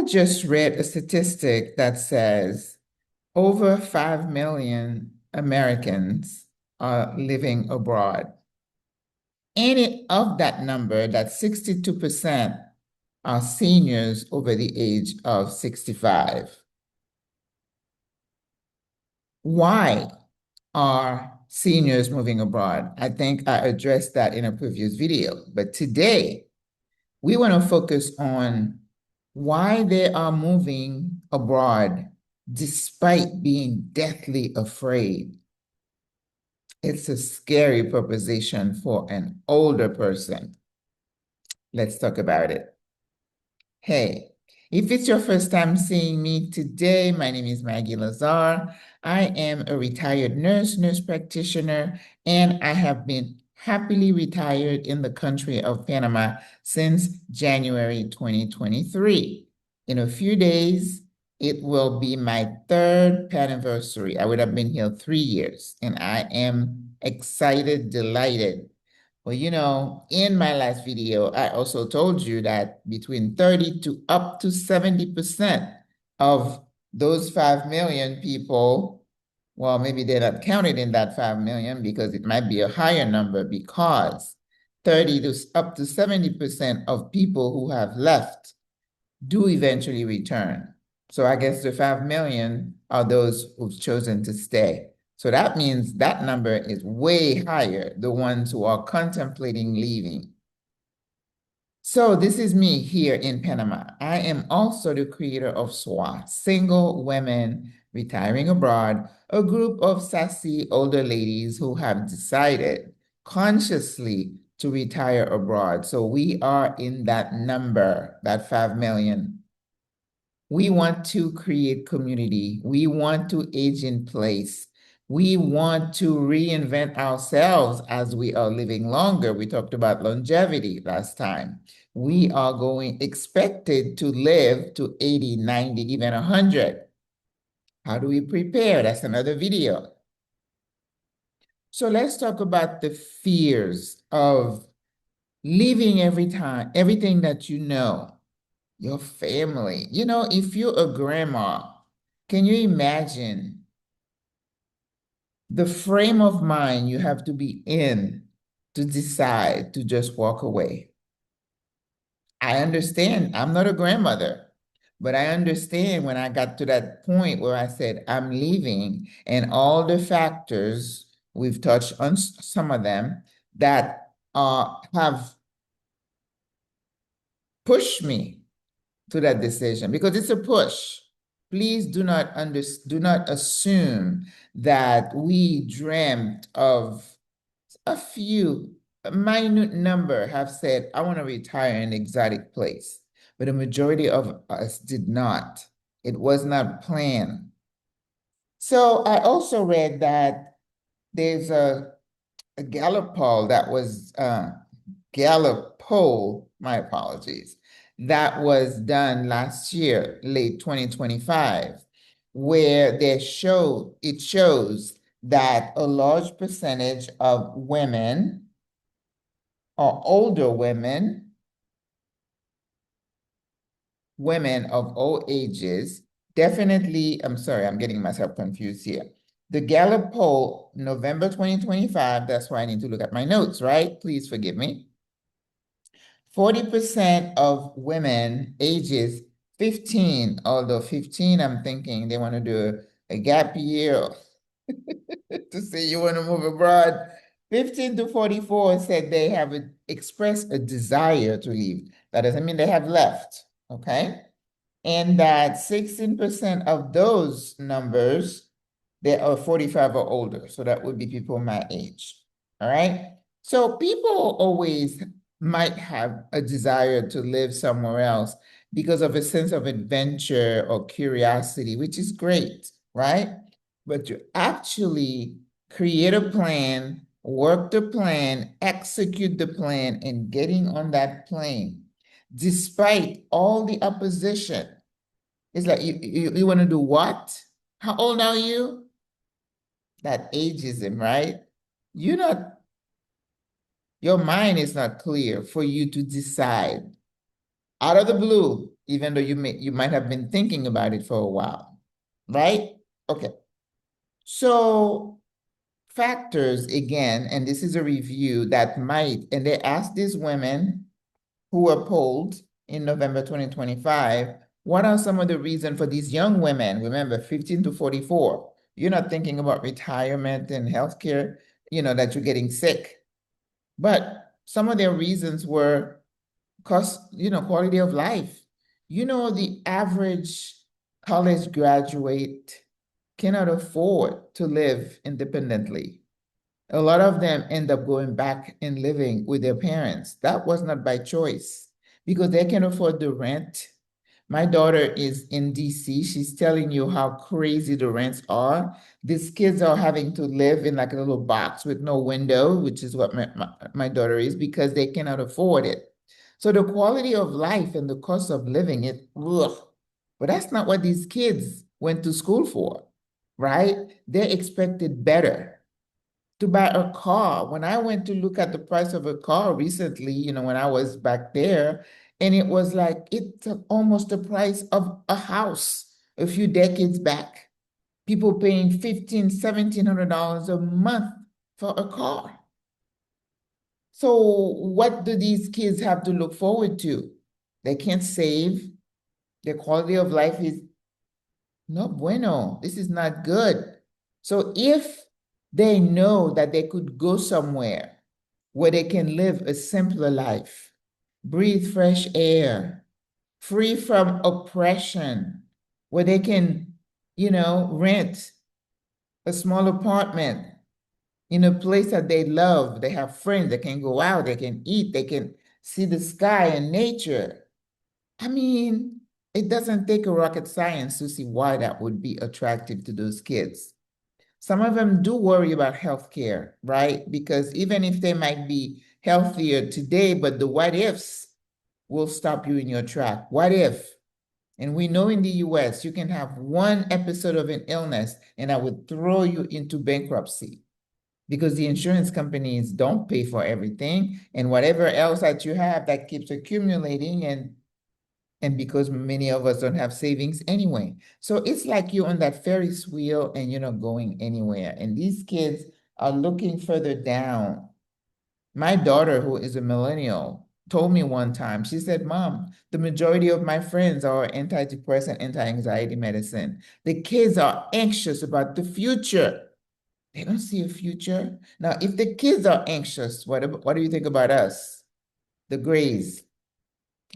just read a statistic that says over 5 million Americans are living abroad. And of that number, that 62% are seniors over the age of 65. Why are seniors moving abroad? I think I addressed that in a previous video, but today we want to focus on why they are moving abroad despite being deathly afraid. It's a scary proposition for an older person. Let's talk about it. Hey, if it's your first time seeing me today, my name is Maggie Lazar. I am a retired nurse practitioner, and I have been happily retired in the country of Panama since January 2023. In a few days, it will be my third anniversary. I would have been here 3 years, and I am excited, delighted. Well, in my last video, I also told you that between 30 to up to 70% of those 5 million people, well, maybe they're not counted in that 5 million because it might be a higher number, because 30 to up to 70% of people who have left do eventually return. So I guess the 5 million are those who've chosen to stay. So that means that number is way higher, the ones who are contemplating leaving. So this is me here in Panama. I am also the creator of SWRA, Single Women Retiring Abroad, a group of sassy older ladies who have decided consciously to retire abroad. So we are in that number, that 5 million. We want to create community. We want to age in place. We want to reinvent ourselves as we are living longer. We talked about longevity last time. We are expected to live to 80, 90, even 100. How do we prepare? That's another video. So let's talk about the fears of leaving everything that you know. Your family. If you're a grandma, can you imagine the frame of mind you have to be in to decide to just walk away? I understand. I'm not a grandmother, but I understand when I got to that point where I said, I'm leaving, and all the factors, we've touched on some of them, that have pushed me to that decision, because it's a push. Please do not assume that we dreamt of a minute number have said, I want to retire in an exotic place. But a majority of us did not. It was not planned. So I also read that there's a Gallup poll that was my apologies, that was done last year, late 2025, where it shows that a large percentage of women or older women of all ages, definitely, I'm sorry, I'm getting myself confused here. The Gallup poll, November 2025, that's why I need to look at my notes, right? Please forgive me. 40% of women ages 15, although 15, I'm thinking they want to do a gap year to say you want to move abroad. 15 to 44 said they have expressed a desire to leave. That doesn't mean they have left, okay? And that 16% of those numbers, they are 45 or older. So that would be people my age, all right? So people always might have a desire to live somewhere else because of a sense of adventure or curiosity, which is great, right? But to actually create a plan, work the plan, execute the plan, and getting on that plane, despite all the opposition, it's like, you want to do what? How old are you? That ageism, right? Your mind is not clear for you to decide out of the blue. even though you might have been thinking about it for a while, right? Okay. So factors again, and this is a review that might, and they asked these women who were polled in November 2025, what are some of the reasons for these young women, remember 15 to 44, you're not thinking about retirement and healthcare, that you're getting sick. But some of their reasons were cost, quality of life. The average college graduate cannot afford to live independently. A lot of them end up going back and living with their parents. That was not by choice because they can afford the rent. My daughter is in DC. She's telling you how crazy the rents are. These kids are having to live in like a little box with no window, which is what my daughter is, because they cannot afford it. So the quality of life and the cost of living, ugh. But that's not what these kids went to school for, right? They expected better to buy a car. When I went to look at the price of a car recently, when I was back there, and it was like it's almost the price of a house a few decades back. People paying $1,500, $1,700 a month for a car. So what do these kids have to look forward to? They can't save. Their quality of life is no bueno. This is not good. So if they know that they could go somewhere where they can live a simpler life, breathe fresh air, free from oppression, where they can, rent a small apartment in a place that they love. They have friends, they can go out, they can eat, they can see the sky and nature. I mean, it doesn't take a rocket science to see why that would be attractive to those kids. Some of them do worry about healthcare, right? Because even if they might be healthier today, but the what ifs will stop you in your track. What if? And we know in the US, you can have one episode of an illness and that would throw you into bankruptcy because the insurance companies don't pay for everything. And whatever else that you have, that keeps accumulating, and because many of us don't have savings anyway. So it's like you're on that Ferris wheel and you're not going anywhere. And these kids are looking further down. My daughter, who is a millennial, told me one time, she said, Mom, the majority of my friends are antidepressant, anti-anxiety medicine. The kids are anxious about the future. They don't see a future. Now, if the kids are anxious, what do you think about us? The Grays.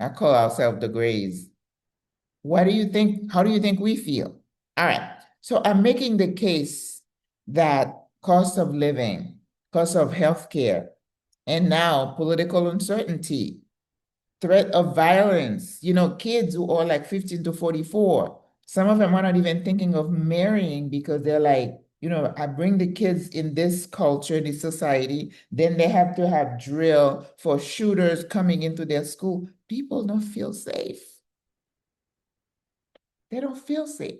I call ourselves the Grays. What do you think? How do you think we feel? All right. So I'm making the case that cost of living, cost of healthcare, and now political uncertainty, threat of violence, kids who are like 15 to 44, some of them are not even thinking of marrying because they're like, I bring the kids in this culture, this society, then they have to have drill for shooters coming into their school. People don't feel safe. They don't feel safe.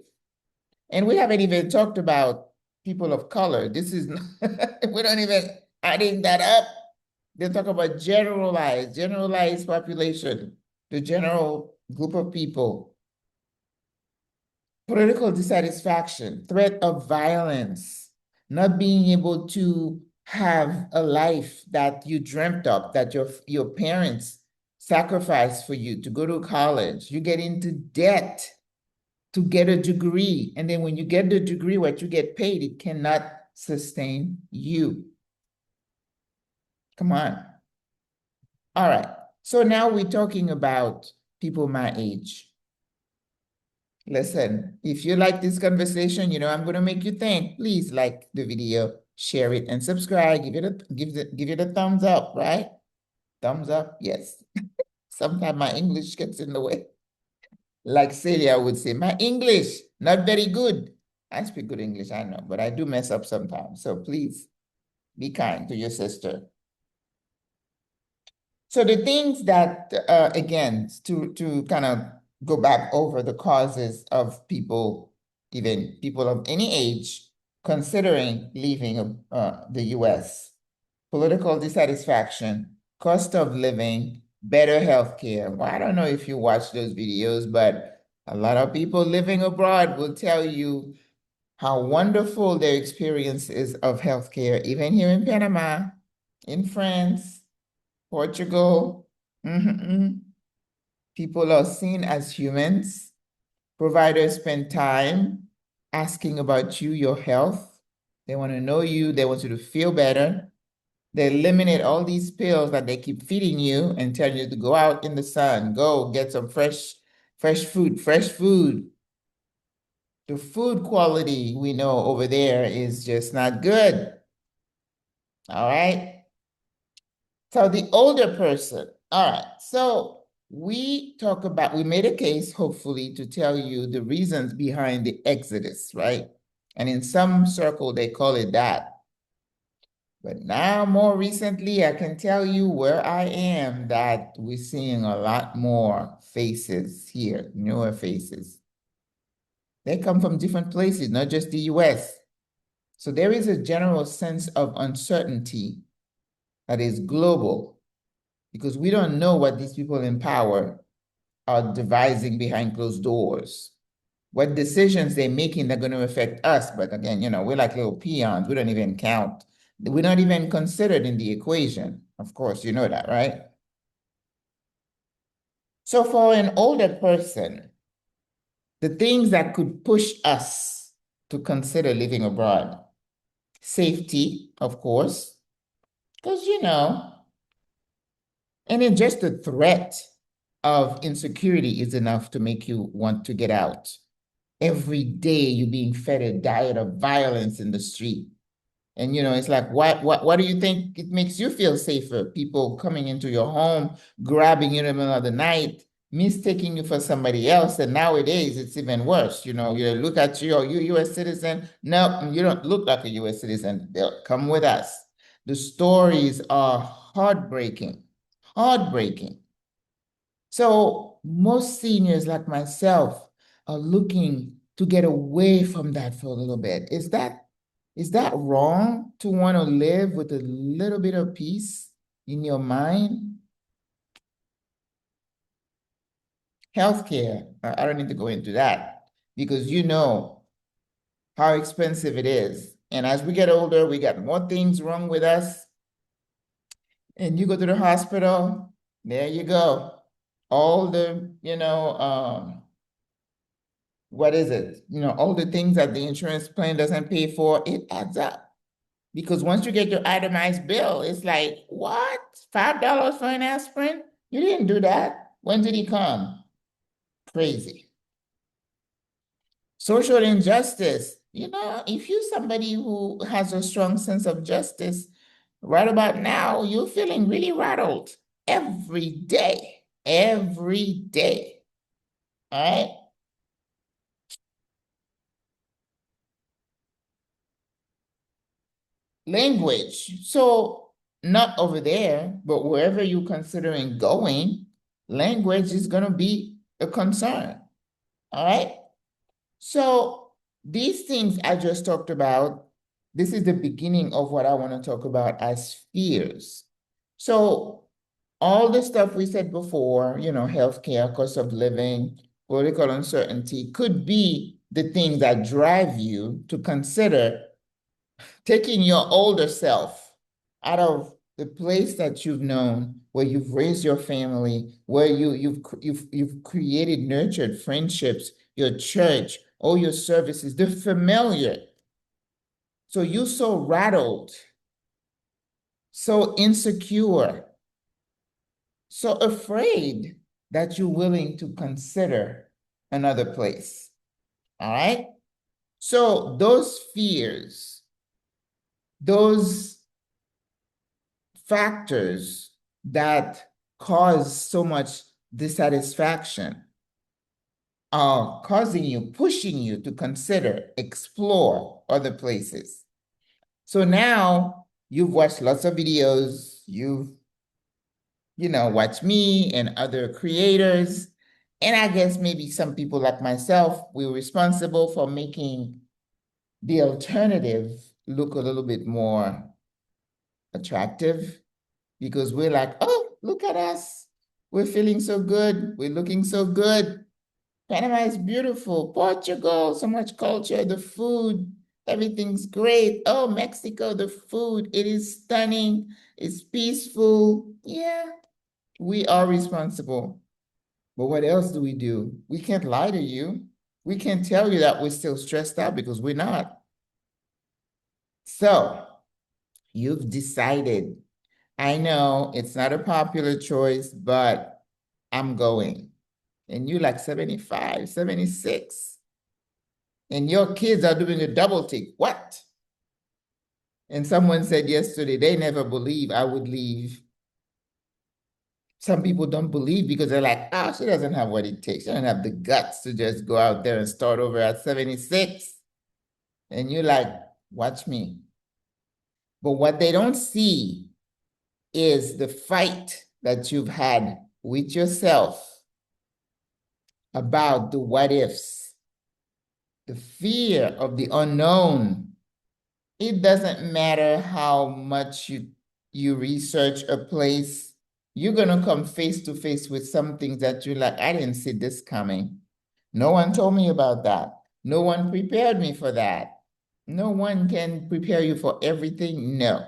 And we haven't even talked about people of color. This is, we don't even adding that up. They talk about generalized population, the general group of people. Political dissatisfaction, threat of violence, not being able to have a life that you dreamt of, that your parents sacrificed for you to go to college. You get into debt to get a degree. And then when you get the degree, what you get paid, it cannot sustain you. Come on. All right. So now we're talking about people my age. Listen, if you like this conversation, I'm going to make you think. Please like the video, share it, and subscribe. Give it a thumbs up, right? Thumbs up, yes. Sometimes my English gets in the way. Like Celia would say, my English, not very good. I speak good English, I know, but I do mess up sometimes. So please be kind to your sister. So the things that, again, to kind of go back over the causes of people, even people of any age, considering leaving the US: political dissatisfaction, cost of living, better healthcare. Well, I don't know if you watch those videos, but a lot of people living abroad will tell you how wonderful their experience is of healthcare, even here in Panama, in France, Portugal. Mhm. People are seen as humans. Providers spend time asking about you, your health. They want to know you. They want you to feel better. They eliminate all these pills that they keep feeding you and telling you to go out in the sun, go get some fresh food, fresh food. The food quality we know over there is just not good. All right. So the older person. All right. So we made a case, hopefully, to tell you the reasons behind the exodus, right? And in some circle, they call it that. But now, more recently, I can tell you where I am that we're seeing a lot more faces here, newer faces. They come from different places, not just the US. So there is a general sense of uncertainty that is global because we don't know what these people in power are devising behind closed doors, what decisions they're making that are going to affect us. But again, we're like little peons. We don't even count. We're not even considered in the equation. Of course, you know that, right? So for an older person, the things that could push us to consider living abroad, safety, of course, because, and then just the threat of insecurity is enough to make you want to get out. Every day you're being fed a diet of violence in the street. And it's like, what do you think it makes you feel safer? People coming into your home, grabbing you in the middle of the night, mistaking you for somebody else. And nowadays it's even worse. You look at you, are you a US citizen? No, you don't look like a US citizen. They'll come with us. The stories are heartbreaking, heartbreaking. So most seniors like myself are looking to get away from that for a little bit. Is that wrong to want to live with a little bit of peace in your mind? Healthcare, I don't need to go into that because you know how expensive it is. And as we get older, we got more things wrong with us. And you go to the hospital, there you go. All the, what is it? All the things that the insurance plan doesn't pay for, it adds up. Because once you get your itemized bill, it's like, what? $5 for an aspirin? You didn't do that. When did he come? Crazy. Social injustice. If you're somebody who has a strong sense of justice, right about now, you're feeling really rattled every day. Every day. All right? Language. So not over there, but wherever you're considering going, language is going to be a concern. All right. So these things I just talked about, this is the beginning of what I want to talk about as fears. So all the stuff we said before, healthcare, cost of living, political uncertainty could be the things that drive you to consider taking your older self out of the place that you've known, where you've raised your family, where you've created, nurtured friendships, your church, all your services, the familiar. So you're so rattled, so insecure, so afraid that you're willing to consider another place. All right? So those fears, those factors that cause so much dissatisfaction are causing you, pushing you to consider, explore other places. So now you've watched lots of videos, you've, watched me and other creators. And I guess maybe some people like myself, we're responsible for making the alternative look a little bit more attractive because we're like, oh, look at us. We're feeling so good. We're looking so good. Panama is beautiful. Portugal, so much culture, the food, everything's great. Oh, Mexico, the food, it is stunning. It's peaceful. Yeah, we are responsible. But what else do we do? We can't lie to you. We can't tell you that we're still stressed out because we're not. So you've decided. I know it's not a popular choice, but I'm going. And you like 75, 76. And your kids are doing a double take. What? And someone said yesterday, they never believe I would leave. Some people don't believe because they're like, oh, she doesn't have what it takes. She doesn't have the guts to just go out there and start over at 76. And you're like, watch me. But what they don't see is the fight that you've had with yourself about the what ifs, the fear of the unknown. It doesn't matter how much you research a place, you're gonna come face to face with some things that you're like, I didn't see this coming. No one told me about that. No one prepared me for that. No one can prepare you for everything. No.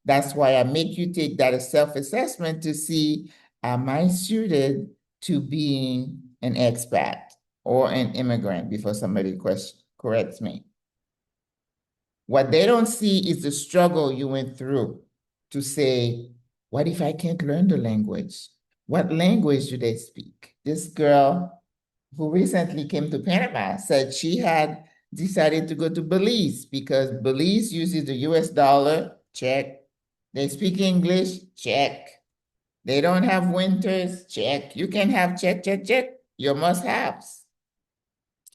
That's why I make you take that self-assessment to see, am I suited to being an expat or an immigrant before somebody corrects me. What they don't see is the struggle you went through to say, what if I can't learn the language? What language do they speak? This girl who recently came to Panama said she had decided to go to Belize because Belize uses the US dollar, check. They speak English, check. They don't have winters, check. You can have check, check, check, your must-haves.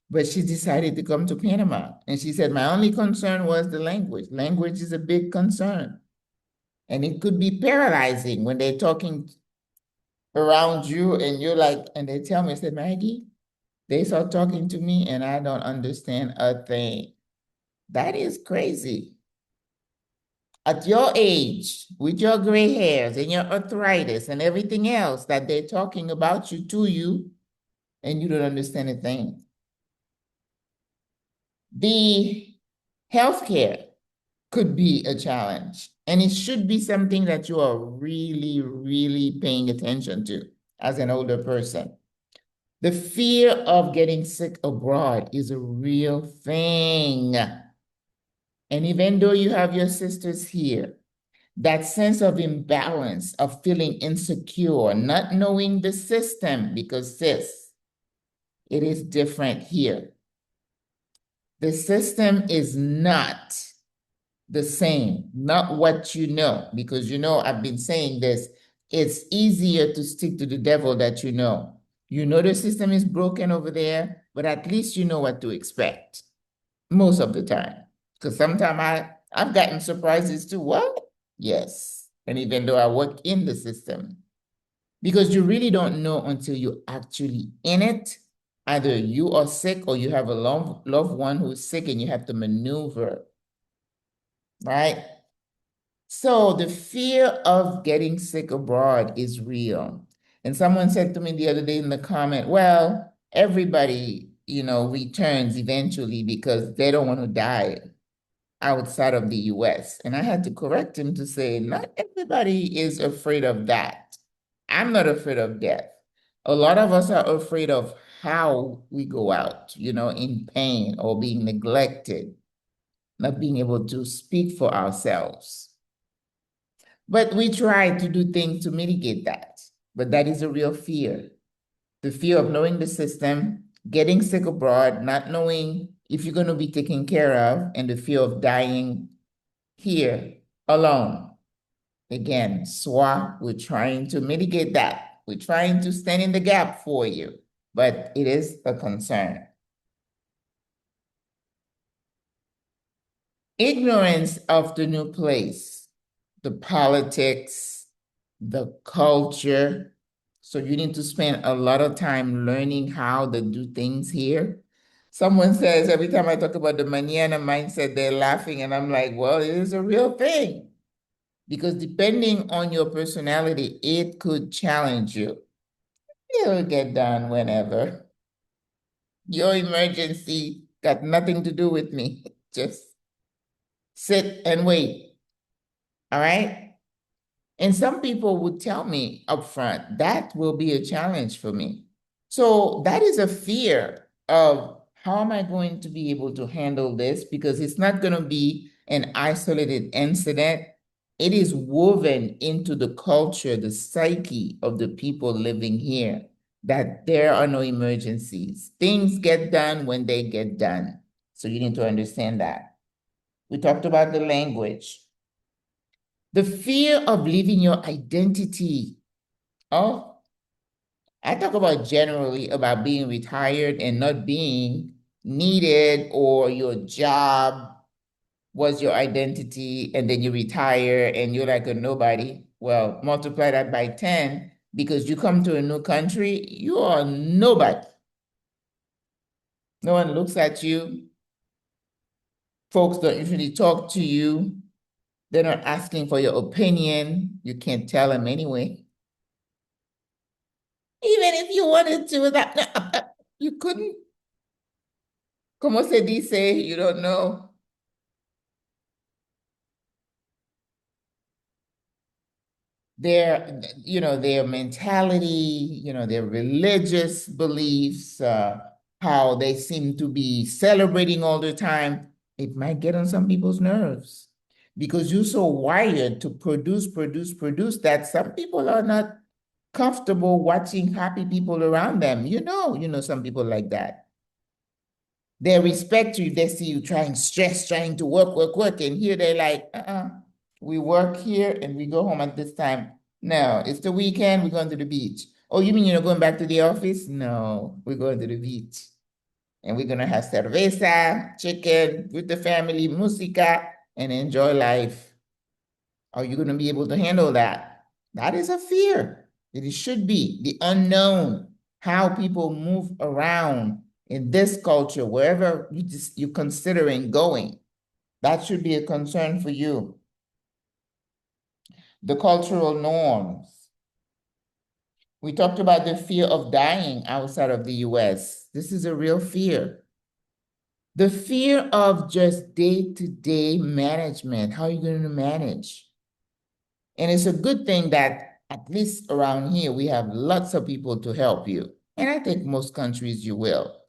But she decided to come to Panama. And she said, my only concern was the language. Language is a big concern. And it could be paralyzing when they're talking around you and you're like, and they tell me, I said, Maggie, they start talking to me and I don't understand a thing. That is crazy. At your age, with your gray hairs and your arthritis and everything else that they're talking about you to you, and you don't understand a thing. The healthcare could be a challenge, and it should be something that you are really, really paying attention to as an older person. The fear of getting sick abroad is a real thing. And even though you have your sisters here, that sense of imbalance, of feeling insecure, not knowing the system, because sis, it is different here. The system is not the same, not what you know, because you know, I've been saying this, it's easier to stick to the devil that you know. You know the system is broken over there, but at least you know what to expect most of the time. Because sometimes I've gotten surprises too. What? Yes. And even though I work in the system, because you really don't know until you're actually in it. Either you are sick or you have a loved one who's sick and you have to maneuver, right? So the fear of getting sick abroad is real. And someone said to me the other day in the comment, well, everybody, returns eventually because they don't want to die outside of the US. And I had to correct him to say, not everybody is afraid of that. I'm not afraid of death. A lot of us are afraid of how we go out, in pain or being neglected, not being able to speak for ourselves. But we try to do things to mitigate that. But that is a real fear. The fear of knowing the system, getting sick abroad, not knowing if you're going to be taken care of, and the fear of dying here alone. Again, SWRA, we're trying to mitigate that. We're trying to stand in the gap for you, but it is a concern. Ignorance of the new place, the politics, the culture. So you need to spend a lot of time learning how to do things here. Someone says every time I talk about the mañana mindset, they're laughing, and I'm like, well, it is a real thing. Because depending on your personality, it could challenge you. It'll get done whenever. Your emergency got nothing to do with me. Just sit and wait. All right? And some people would tell me upfront, that will be a challenge for me. So that is a fear of how am I going to be able to handle this? Because it's not going to be an isolated incident. It is woven into the culture, the psyche of the people living here, that there are no emergencies. Things get done when they get done. So you need to understand that. We talked about the language. The fear of leaving your identity. Oh, I talk about generally about being retired and not being needed, or your job was your identity and then you retire and you're like a nobody. Well, multiply that by 10 because you come to a new country, you are nobody. No one looks at you. Folks don't usually talk to you. They're not asking for your opinion. You can't tell them anyway. Even if you wanted to, that you couldn't. Como se dice, you don't know. Their mentality, their religious beliefs, how they seem to be celebrating all the time, it might get on some people's nerves because you're so wired to produce, produce, produce that some people are not comfortable watching happy people around them. Some people like that. They respect you. They see you trying to work, work, work. And here they're like, we work here and we go home at this time. No, it's the weekend. We're going to the beach. Oh, you mean you're going back to the office? No, we're going to the beach. And we're going to have cerveza, chicken with the family, música, and enjoy life. Are you going to be able to handle that? That is a fear. It should be the unknown, how people move around in this culture, wherever you're considering going. That should be a concern for you. The cultural norms. We talked about the fear of dying outside of the US. This is a real fear. The fear of just day-to-day management. How are you going to manage? And it's a good thing that at least around here, we have lots of people to help you. And I think most countries you will.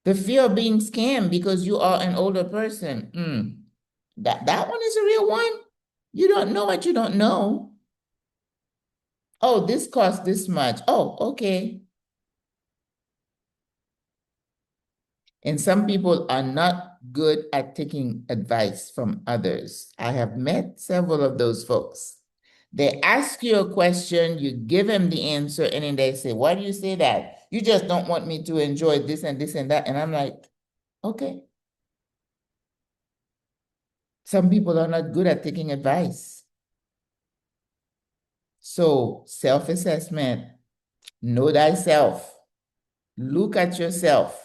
The fear of being scammed because you are an older person. That one is a real one. You don't know what you don't know. Oh, this costs this much. Oh, okay. And some people are not good at taking advice from others. I have met several of those folks. They ask you a question, you give them the answer, and then they say, why do you say that? You just don't want me to enjoy this and this and that. And I'm like, okay. Some people are not good at taking advice. So self-assessment, know thyself, look at yourself.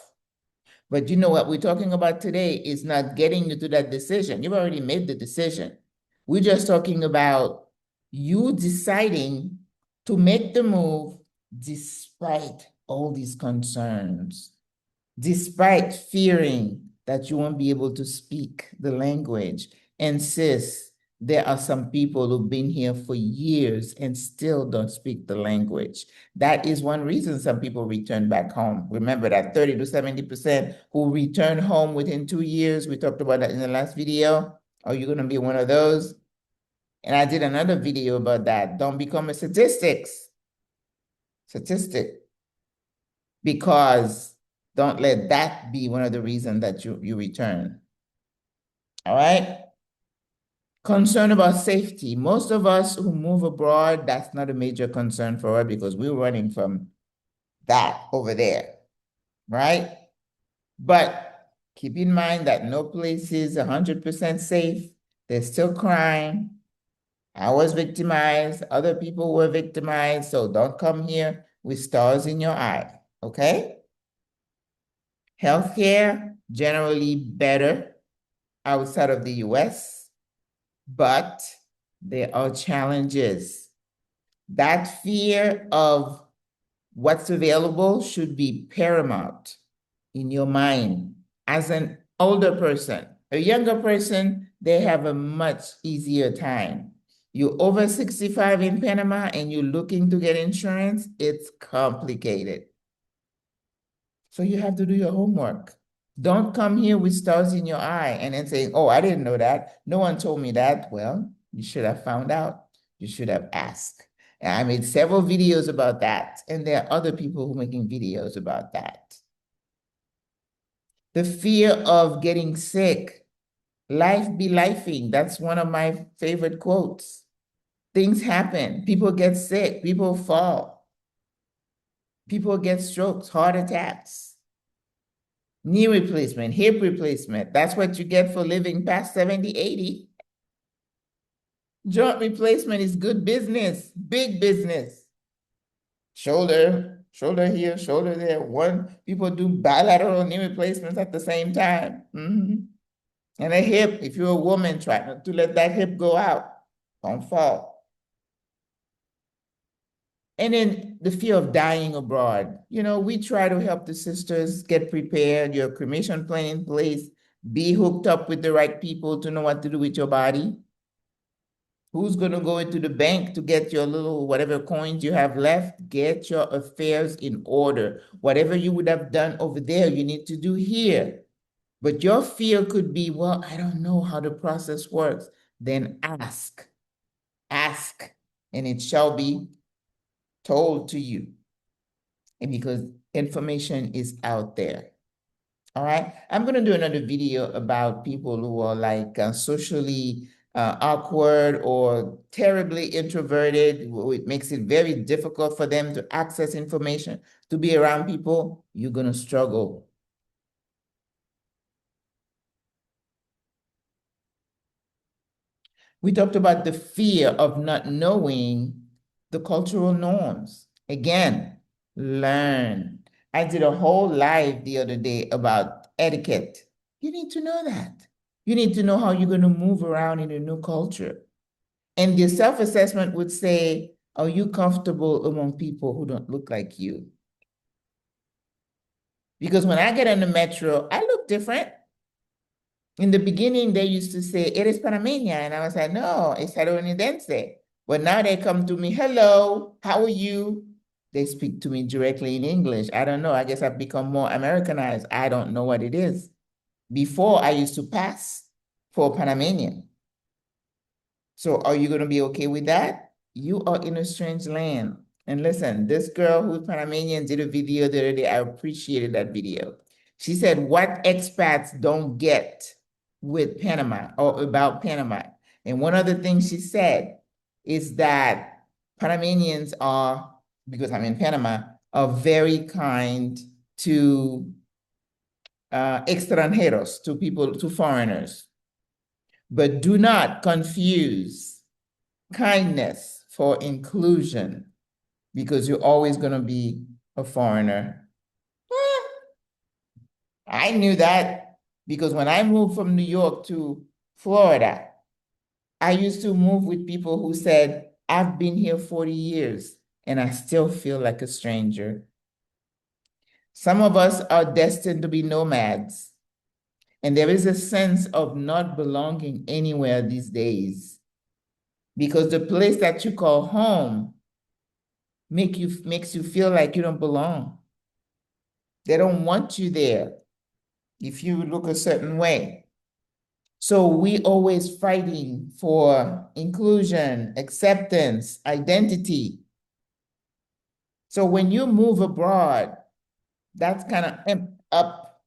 But you know what we're talking about today is not getting you to that decision. You've already made the decision. We're just talking about you deciding to make the move despite all these concerns, despite fearing that you won't be able to speak the language. Insist, there are some people who've been here for years and still don't speak the language. That is one reason some people return back home. Remember that 30 to 70% who return home within 2 years, we talked about that in the last video. Are you gonna be one of those? And I did another video about that. Don't become a statistic, because don't let that be one of the reasons that you return. All right? Concern about safety. Most of us who move abroad, that's not a major concern for us because we're running from that over there, right? But keep in mind that no place is 100% safe. There's still crime. I was victimized. Other people were victimized. So don't come here with stars in your eye, okay? Healthcare, generally better outside of the US, but there are challenges. That fear of what's available should be paramount in your mind as an older person. A younger person, they have a much easier time. You're over 65 in Panama and you're looking to get insurance, it's complicated. So you have to do your homework. Don't come here with stars in your eye and then say, oh, I didn't know that. No one told me that. Well, you should have found out. You should have asked. And I made several videos about that. And there are other people who are making videos about that. The fear of getting sick. Life be lifing. That's one of my favorite quotes. Things happen. People get sick. People fall. People get strokes, heart attacks. Knee replacement, hip replacement. That's what you get for living past 70, 80. Joint replacement is good business, big business. Shoulder here, shoulder there. People do bilateral knee replacements at the same time. And a hip, if you're a woman, try not to let that hip go out. Don't fall. And then the fear of dying abroad. You know, we try to help the sisters get prepared, your cremation plan in place, be hooked up with the right people to know what to do with your body. Who's going to go into the bank to get your little whatever coins you have left? Get your affairs in order. Whatever you would have done over there, you need to do here. But your fear could be, well, I don't know how the process works. Then ask, and it shall be told to you. And because information is out there. All right. I'm going to do another video about people who are like socially awkward or terribly introverted. It makes it very difficult for them to access information, to be around people. You're going to struggle. We talked about the fear of not knowing the cultural norms. Again, learn. I did a whole live the other day about etiquette. You need to know that. You need to know how you're going to move around in a new culture. And the self-assessment would say, are you comfortable among people who don't look like you? Because when I get on the metro, I look different. In the beginning, they used to say, eres panameña. And I was like, no, es estadounidense. But now they come to me, hello, how are you? They speak to me directly in English. I don't know. I guess I've become more Americanized. I don't know what it is. Before, I used to pass for Panamanian. So are you going to be okay with that? You are in a strange land. And listen, this girl who's Panamanian did a video the other day. I appreciated that video. She said, what expats don't get with Panama or about Panama. And one of the things she said is that Panamanians are, because I'm in Panama, are very kind to extranjeros, to people, to foreigners. But do not confuse kindness for inclusion, because you're always going to be a foreigner. I knew that because when I moved from New York to Florida, I used to move with people who said, I've been here 40 years and I still feel like a stranger. Some of us are destined to be nomads, and there is a sense of not belonging anywhere these days because the place that you call home makes you feel like you don't belong. They don't want you there if you look a certain way. So we always fighting for inclusion, acceptance, identity. So when you move abroad, that's kind of up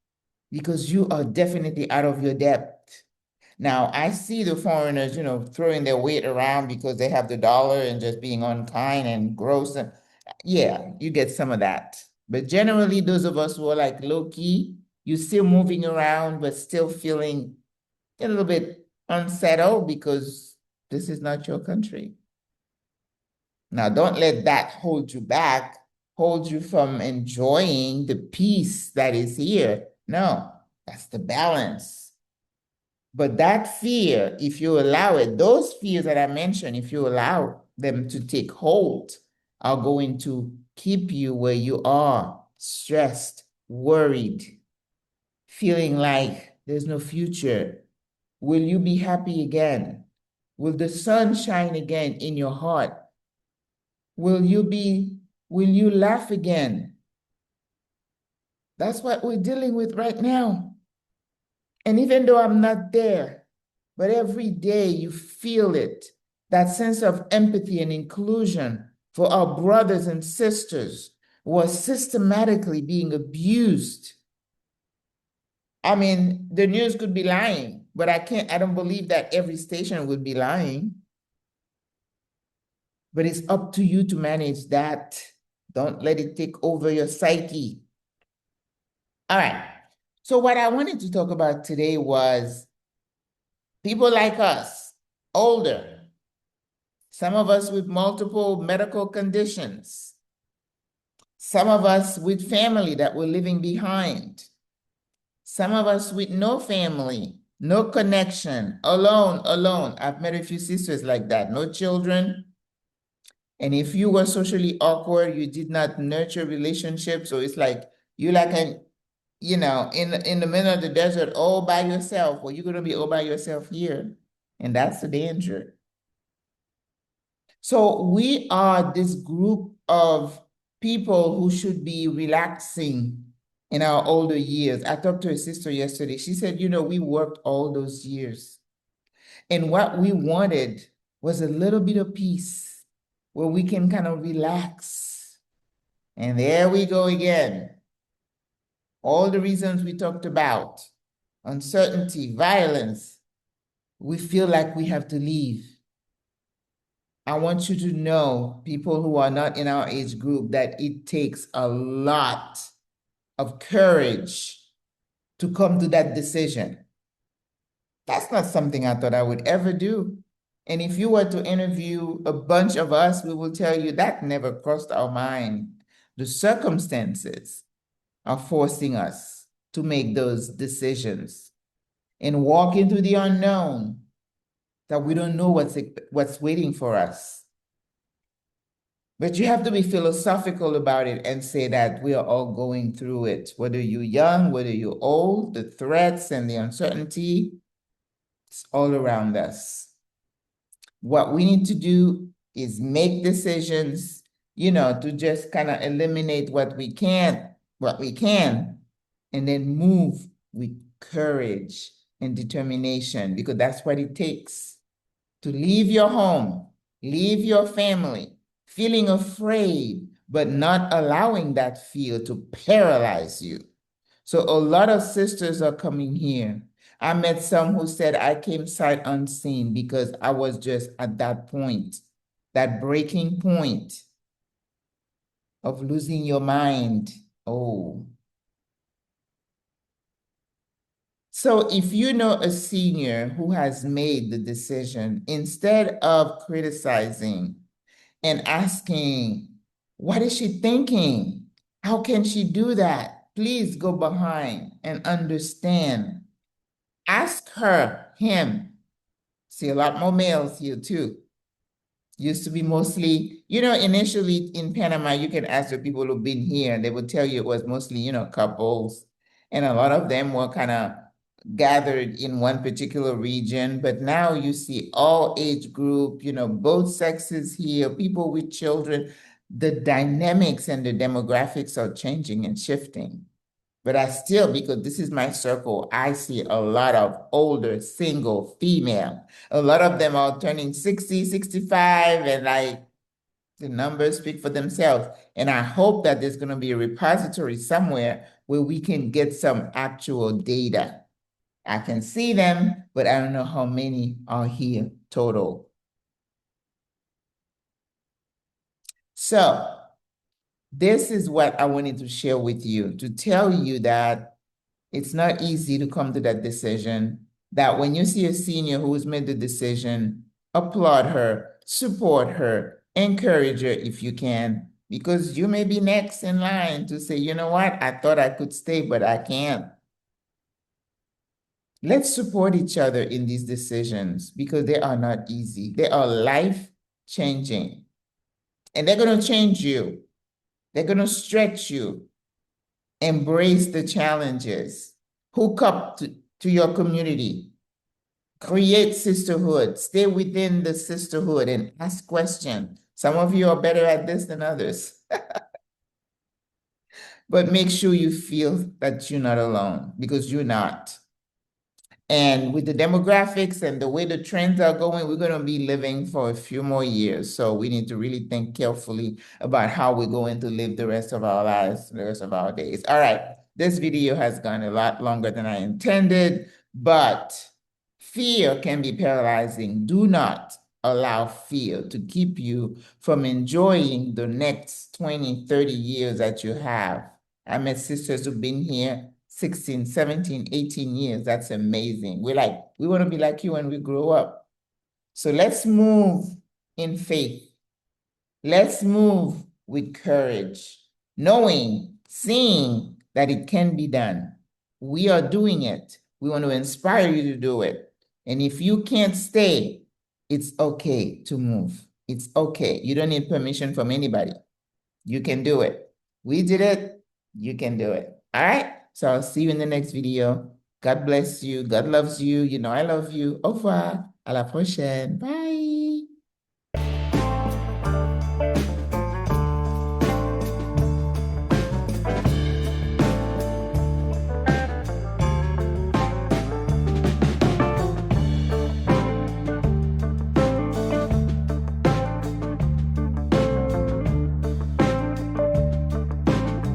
because you are definitely out of your depth. Now, I see the foreigners, you know, throwing their weight around because they have the dollar and just being unkind and gross. And yeah, you get some of that. But generally, those of us who are like low key, you're still moving around, but still feeling a little bit unsettled because this is not your country. Now, don't let that hold you back, hold you from enjoying the peace that is here. No, that's the balance. But that fear, if you allow it, those fears that I mentioned, if you allow them to take hold, are going to keep you where you are, stressed, worried, feeling like there's no future? Will you be happy again? Will the sun shine again in your heart? Will you laugh again? That's what we're dealing with right now. And even though I'm not there, but every day you feel it, that sense of empathy and inclusion for our brothers and sisters who are systematically being abused. I mean, the news could be lying, but I don't believe that every station would be lying. But it's up to you to manage that. Don't let it take over your psyche. All right. So what I wanted to talk about today was people like us, older, some of us with multiple medical conditions, some of us with family that we're leaving behind, some of us with no family, no connection, alone. I've met a few sisters like that, no children. And if you were socially awkward, you did not nurture relationships, so it's like you like an, in the middle of the desert all by yourself. Well, you're gonna be all by yourself here. And that's the danger. So we are this group of people who should be relaxing in our older years. I talked to a sister yesterday. She said, we worked all those years. And what we wanted was a little bit of peace where we can kind of relax. And there we go again. All the reasons we talked about, uncertainty, violence, we feel like we have to leave. I want you to know, people who are not in our age group, that it takes a lot of courage to come to that decision. That's not something I thought I would ever do. And if you were to interview a bunch of us, we will tell you that never crossed our mind. The circumstances are forcing us to make those decisions and walk into the unknown, that we don't know what's waiting for us. But you have to be philosophical about it and say that we are all going through it, whether you're young, whether you're old, the threats and the uncertainty, it's all around us. What we need to do is make decisions, to just kind of eliminate what we can, and then move with courage and determination, because that's what it takes to leave your home, leave your family, feeling afraid, but not allowing that fear to paralyze you. So a lot of sisters are coming here. I met some who said, I came sight unseen because I was just at that point, that breaking point of losing your mind. Oh. So if you know a senior who has made the decision, instead of criticizing and asking, what is she thinking? How can she do that? Please go behind and understand. Ask her, him. See a lot more males here too. Used to be mostly, initially in Panama, you can ask the people who've been here and they would tell you it was mostly, couples. And a lot of them were kind of gathered in one particular region. But now you see all age group, both sexes here, people with children. The dynamics and the demographics are changing and shifting. But I still, because this is my circle, I see a lot of older, single, female. A lot of them are turning 60, 65, and like the numbers speak for themselves. And I hope that there's going to be a repository somewhere where we can get some actual data. I can see them, but I don't know how many are here total. So this is what I wanted to share with you, to tell you that it's not easy to come to that decision, that when you see a senior who's made the decision, applaud her, support her, encourage her if you can, because you may be next in line to say, you know what, I thought I could stay, but I can't. Let's support each other in these decisions because they are not easy. They are life-changing. And they're going to change you. They're going to stretch you. Embrace the challenges. Hook up to your community. Create sisterhood. Stay within the sisterhood and ask questions. Some of you are better at this than others. But make sure you feel that you're not alone, because you're not. And with the demographics and the way the trends are going, we're going to be living for a few more years. So we need to really think carefully about how we're going to live the rest of our lives, the rest of our days. All right. This video has gone a lot longer than I intended, but fear can be paralyzing. Do not allow fear to keep you from enjoying the next 20, 30 years that you have. I met sisters who've been here 16, 17, 18 years. That's amazing. We want to be like you when we grow up. So let's move in faith. Let's move with courage, knowing, seeing that it can be done. We are doing it. We want to inspire you to do it. And if you can't stay, it's okay to move. It's okay. You don't need permission from anybody. You can do it. We did it. You can do it. All right. So I'll see you in the next video. God bless you. God loves you. You know I love you. Au revoir. À la prochaine. Bye.